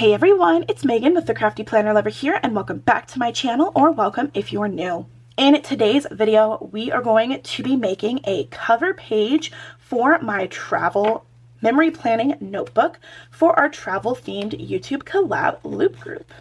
Hey everyone, it's Megan with the CraftyPlannerLovR here, and welcome back to my channel, or welcome if you're new. In today's video, we are going to be making a cover page for my travel memory planning notebook for our travel themed YouTube collab loop group.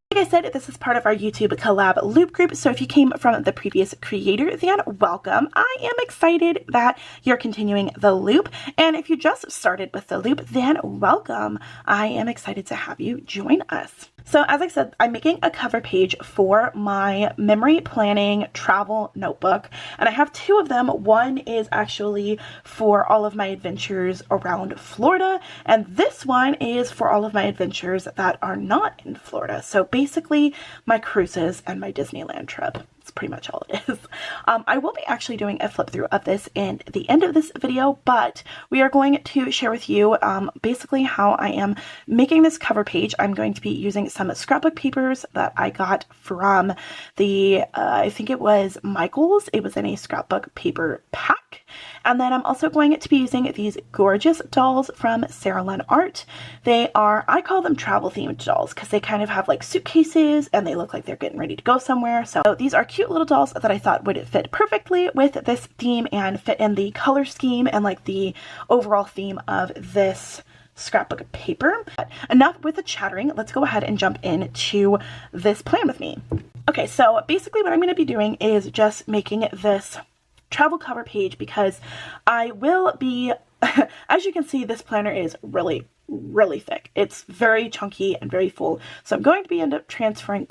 Like I said, this is part of our YouTube collab loop group, so if you came from the previous creator, then welcome. I am excited that you're continuing the loop, and if you just started with the loop, then welcome. I am excited to have you join us. So as I said, I'm making a cover page for my memory planning travel notebook, and I have two of them. One is actually for all of my adventures around Florida, and this one is for all of my adventures that are not in Florida. So basically my cruises and my Disneyland trip. That's pretty much all it is. I will be actually doing a flip through of this in the end of this video, but we are going to share with you basically how I am making this cover page. I'm going to be using some scrapbook papers that I got from the, I think it was Michael's. It was in a scrapbook paper pack. And then I'm also going to be using these gorgeous dolls from SerilynArt. They are, I call them travel themed dolls because they kind of have like suitcases and they look like they're getting ready to go somewhere. So these are cute little dolls that I thought would fit perfectly with this theme and fit in the color scheme and like the overall theme of this scrapbook paper. But enough with the chattering, let's go ahead and jump into this plan with me. Okay, so basically what I'm going to be doing is just making this travel cover page because I will be, as you can see, this planner is really thick. It's very chunky and very full. So I'm going to end up transferring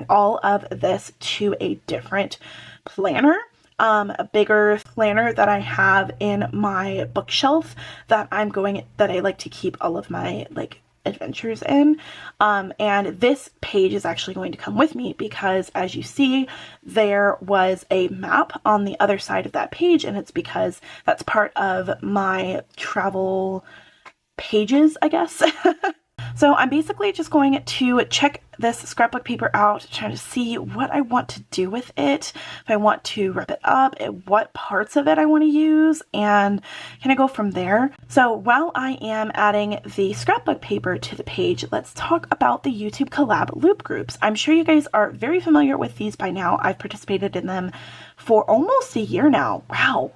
all of this to a different planner. A bigger planner that I have in my bookshelf that I like to keep all of my adventures in, and this page is actually going to come with me because, as you see, there was a map on the other side of that page, and it's because that's part of my travel pages, I guess. So I'm basically just going to check this scrapbook paper out, trying to see what I want to do with it, if I want to rip it up, what parts of it I want to use, and kind of go from there. So while I am adding the scrapbook paper to the page, let's talk about the YouTube collab loop groups. I'm sure you guys are very familiar with these by now. I've participated in them for almost a year now. Wow.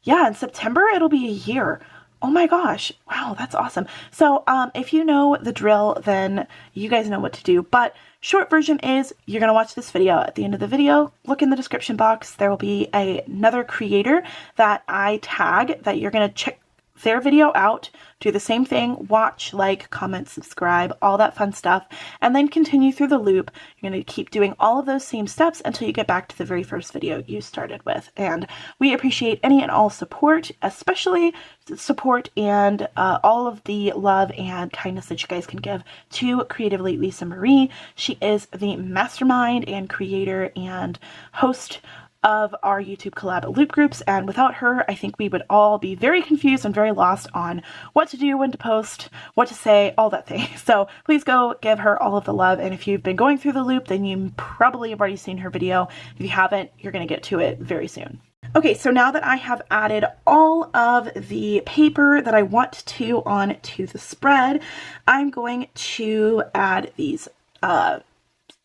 Yeah, in September it'll be a year. Oh my gosh. Wow, that's awesome. So if you know the drill, then you guys know what to do. But short version is you're going to watch this video. At the end of the video, look in the description box. There will be another creator that I tag that you're going to check their video out, do the same thing, watch, like, comment, subscribe, all that fun stuff, and then continue through the loop. You're going to keep doing all of those same steps until you get back to the very first video you started with. And we appreciate any and all support, especially support and all of the love and kindness that you guys can give to Creatively Lisa Marie. She is the mastermind and creator and host of our YouTube collab loop groups, and without her, I think we would all be very confused and very lost on what to do, when to post, what to say, all that thing. So please go give her all of the love, and if you've been going through the loop, then you probably have already seen her video. If you haven't, you're going to get to it very soon. Okay, so now that I have added all of the paper that I want to onto the spread, I'm going to add these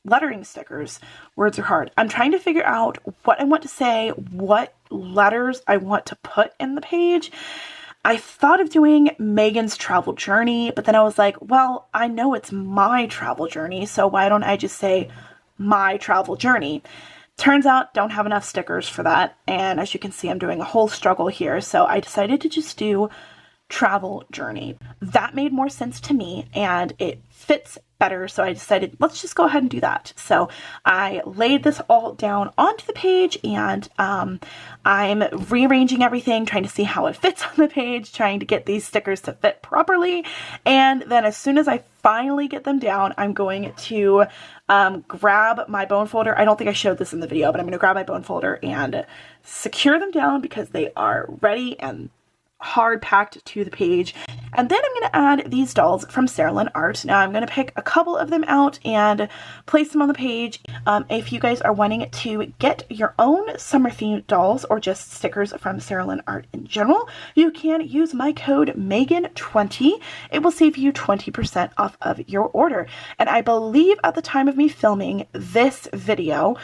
lettering stickers. Words are hard. I'm trying to figure out what I want to say, what letters I want to put in the page. I thought of doing Megan's travel journey, but then I was like, well, I know it's my travel journey, so why don't I just say my travel journey? Turns out don't have enough stickers for that, and as you can see, I'm doing a whole struggle here, so I decided to just do travel journey. That made more sense to me, and it fits better, so I decided let's just go ahead and do that. So I laid this all down onto the page, and I'm rearranging everything, trying to see how it fits on the page, trying to get these stickers to fit properly, and then as soon as I finally get them down, I'm going to grab my bone folder. I don't think I showed this in the video, but I'm going to grab my bone folder and secure them down because they are ready and hard packed to the page. And then I'm going to add these dolls from SerilynArt. Now I'm going to pick a couple of them out and place them on the page. If you guys are wanting to get your own summer themed dolls or just stickers from SerilynArt in general, you can use my code Megan20. It will save you 20% off of your order. And I believe at the time of me filming this video,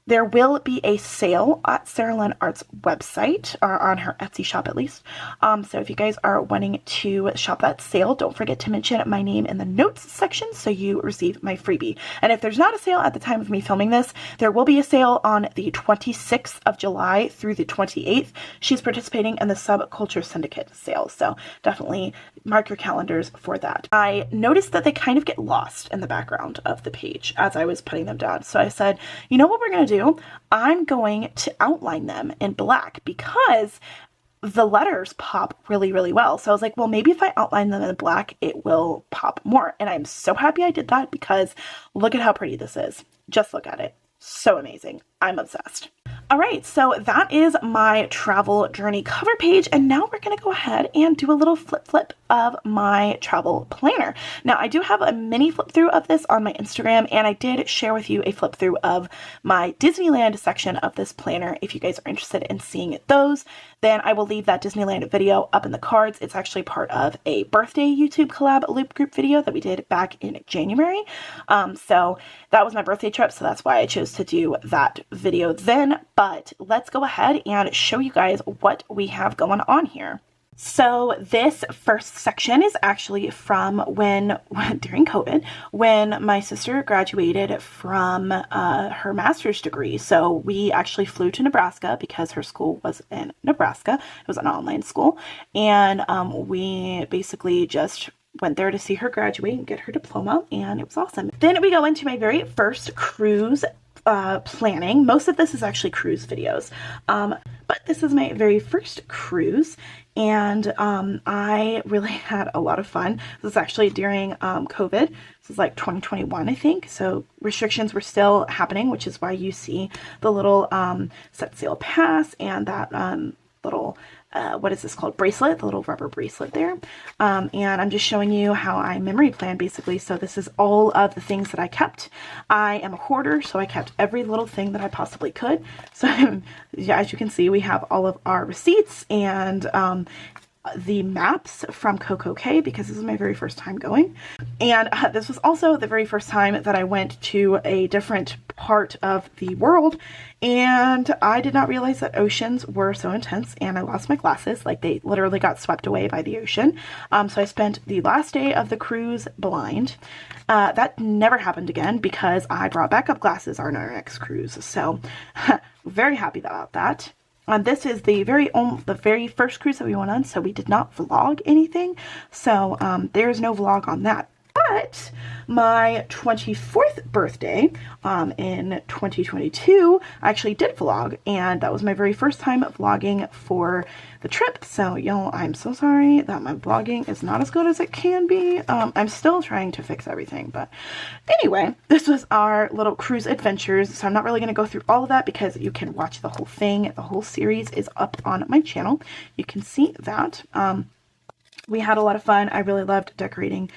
there will be a sale at SerilynArt's website, or on her Etsy shop at least. So if you guys are wanting to shop that sale, don't forget to mention my name in the notes section so you receive my freebie. And if there's not a sale at the time of me filming this, there will be a sale on the 26th of July through the 28th. She's participating in the Subculture Syndicate sale, so definitely mark your calendars for that. I noticed that they kind of get lost in the background of the page as I was putting them down. So I said, you know what we're going to do? I'm going to outline them in black because the letters pop really, really well. So I was like, well, maybe if I outline them in black, it will pop more. And I'm so happy I did that because look at how pretty this is. Just look at it. So amazing. I'm obsessed. All right, so that is my travel journey cover page, and now we're going to go ahead and do a little flip of my travel planner. Now, I do have a mini flip through of this on my Instagram, and I did share with you a flip through of my Disneyland section of this planner. If you guys are interested in seeing those, then I will leave that Disneyland video up in the cards. It's actually part of a birthday YouTube collab loop group video that we did back in January. So that was my birthday trip, so that's why I chose to do that video then. But let's go ahead and show you guys what we have going on here. So this first section is actually from during COVID, when my sister graduated from her master's degree. So we actually flew to Nebraska because her school was in Nebraska. It was an online school. And we basically just went there to see her graduate and get her diploma, and it was awesome. Then we go into my very first cruise planning. Most of this is actually cruise videos, but this is my very first cruise, and I really had a lot of fun. This is actually during COVID. This is like 2021, I think, so restrictions were still happening, which is why you see the little set sail pass and that little what is this called? Bracelet, the little rubber bracelet there. And I'm just showing you how I memory plan basically. So this is all of the things that I kept. I am a hoarder, so I kept every little thing that I possibly could. So yeah, as you can see, we have all of our receipts and the maps from Coco Cay because this is my very first time going. And this was also the very first time that I went to a different part of the world, and I did not realize that oceans were so intense, and I lost my glasses. Like, they literally got swept away by the ocean. So I spent the last day of the cruise blind. That never happened again because I brought backup glasses on our next cruise, so very happy about that. This is the very first cruise that we went on, so we did not vlog anything. So there's no vlog on that. But my 24th birthday in 2022, I actually did vlog, and that was my very first time vlogging for the trip. So, y'all, I'm so sorry that my vlogging is not as good as it can be. I'm still trying to fix everything, but anyway, this was our little cruise adventures. So I'm not really going to go through all of that because you can watch the whole thing. The whole series is up on my channel. You can see that. We had a lot of fun. I really loved decorating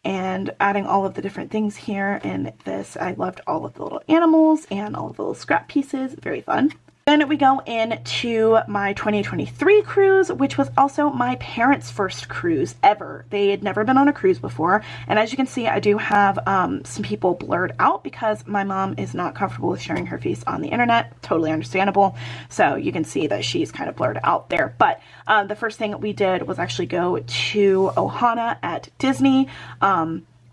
and adding all of the different things here in this. I loved all of the little animals and all of the little scrap pieces. Very fun. Then we go into my 2023 cruise, which was also my parents' first cruise ever. They had never been on a cruise before. And as you can see, I do have some people blurred out because my mom is not comfortable with showing her face on the internet. Totally understandable. So you can see that she's kind of blurred out there. But the first thing we did was actually go to Ohana at Disney,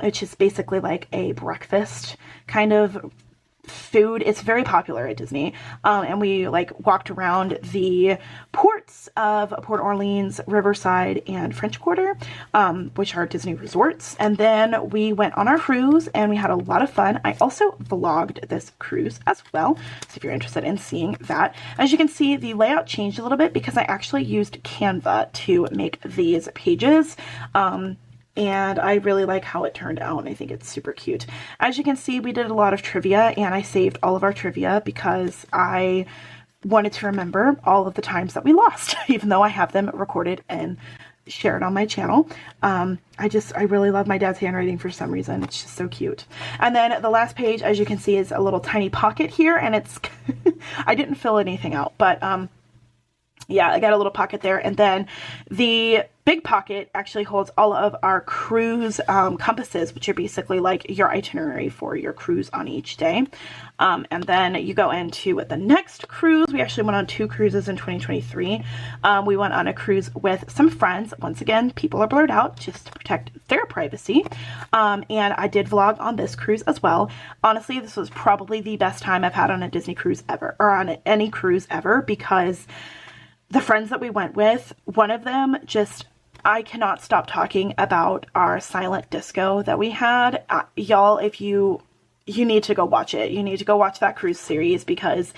which is basically like a breakfast kind of food. It's very popular at Disney. And we like walked around the ports of Port Orleans, Riverside, and French Quarter, which are Disney resorts. And then we went on our cruise and we had a lot of fun. I also vlogged this cruise as well, so if you're interested in seeing that. As you can see, the layout changed a little bit because I actually used Canva to make these pages. And I really like how it turned out. I think it's super cute. As you can see, we did a lot of trivia, and I saved all of our trivia because I wanted to remember all of the times that we lost, even though I have them recorded and shared on my channel. I really love my dad's handwriting for some reason. It's just so cute. And then the last page, as you can see, is a little tiny pocket here, and it's I didn't fill anything out, but yeah, I got a little pocket there. And then the big pocket actually holds all of our cruise compasses, which are basically like your itinerary for your cruise on each day. And then you go into the next cruise. We actually went on 2 cruises in 2023. We went on a cruise with some friends. Once again, people are blurred out just to protect their privacy. And I did vlog on this cruise as well. Honestly, this was probably the best time I've had on a Disney cruise ever, or on any cruise ever, because the friends that we went with, one of them just, I cannot stop talking about our silent disco that we had. Y'all, if you need to go watch it. You need to go watch that cruise series because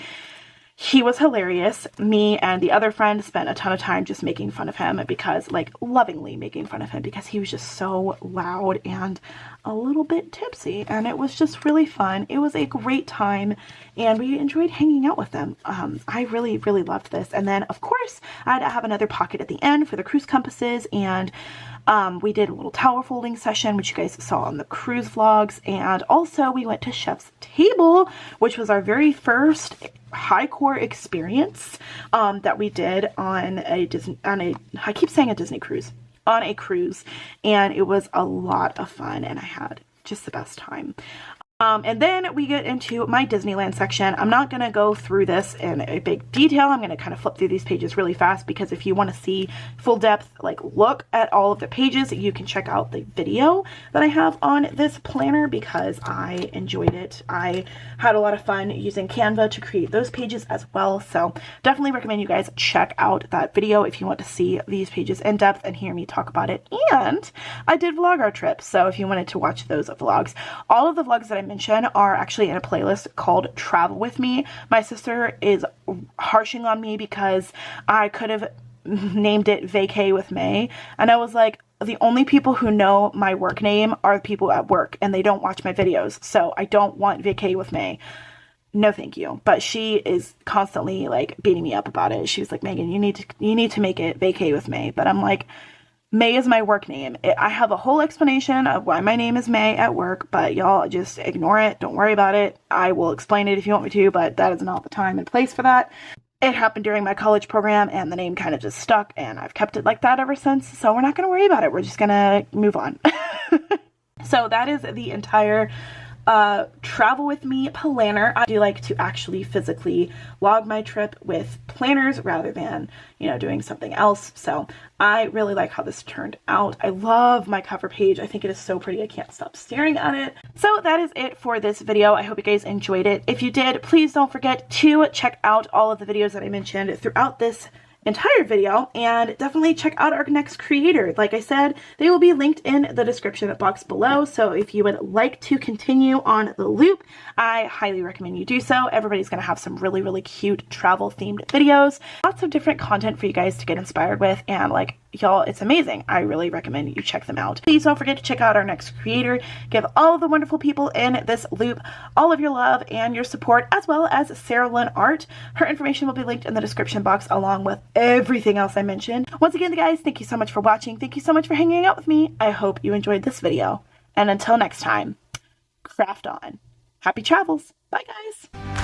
he was hilarious. Me and the other friend spent a ton of time just making fun of him, because, like, lovingly making fun of him, because he was just so loud and a little bit tipsy, and it was just really fun. It was a great time, and we enjoyed hanging out with them. I really, really loved this. And then, of course, I had to have another pocket at the end for the cruise compasses, and we did a little tower folding session, which you guys saw on the cruise vlogs. And also we went to Chef's Table, which was our very first high core experience that we did on a I keep saying a Disney cruise, on a cruise, and it was a lot of fun, and I had just the best time. And then we get into my Disneyland section. I'm not going to go through this in a big detail. I'm going to kind of flip through these pages really fast, because if you want to see full depth, like, look at all of the pages, you can check out the video that I have on this planner, because I enjoyed it. I had a lot of fun using Canva to create those pages as well. So definitely recommend you guys check out that video if you want to see these pages in depth and hear me talk about it. And I did vlog our trip, so if you wanted to watch those vlogs, all of the vlogs that I mentioned are actually in a playlist called Travel With Me. My sister is harshing on me because I could have named it Vacay with May, and I was like, the only people who know my work name are the people at work, and they don't watch my videos, so I don't want Vacay with May. No thank you. But she is constantly, like, beating me up about it. She was like, Megan, you need to make it Vacay with May. But I'm like, May is my work name. I have a whole explanation of why my name is May at work, but y'all just ignore it. Don't worry about it. I will explain it if you want me to, but that is not the time and place for that. It happened during my college program, and the name kind of just stuck, and I've kept it like that ever since, so we're not going to worry about it. We're just going to move on. So that is the entire Travel With Me planner. I do like to actually physically log my trip with planners rather than, you know, doing something else. So I really like how this turned out. I love my cover page. I think it is so pretty. I can't stop staring at it. So that is it for this video. I hope you guys enjoyed it. If you did, please don't forget to check out all of the videos that I mentioned throughout this entire video, and definitely check out our next creator. Like I said, they will be linked in the description box below, so if you would like to continue on the loop, I highly recommend you do so. Everybody's going to have some really, really cute travel themed videos, lots of different content for you guys to get inspired with, and, like, y'all, it's amazing. I really recommend you check them out. Please don't forget to check out our next creator. Give all of the wonderful people in this loop all of your love and your support, as well as SerilynArt. Her information will be linked in the description box, along with everything else I mentioned. Once again, guys, thank you so much for watching. Thank you so much for hanging out with me. I hope you enjoyed this video. And until next time, craft on. Happy travels. Bye, guys.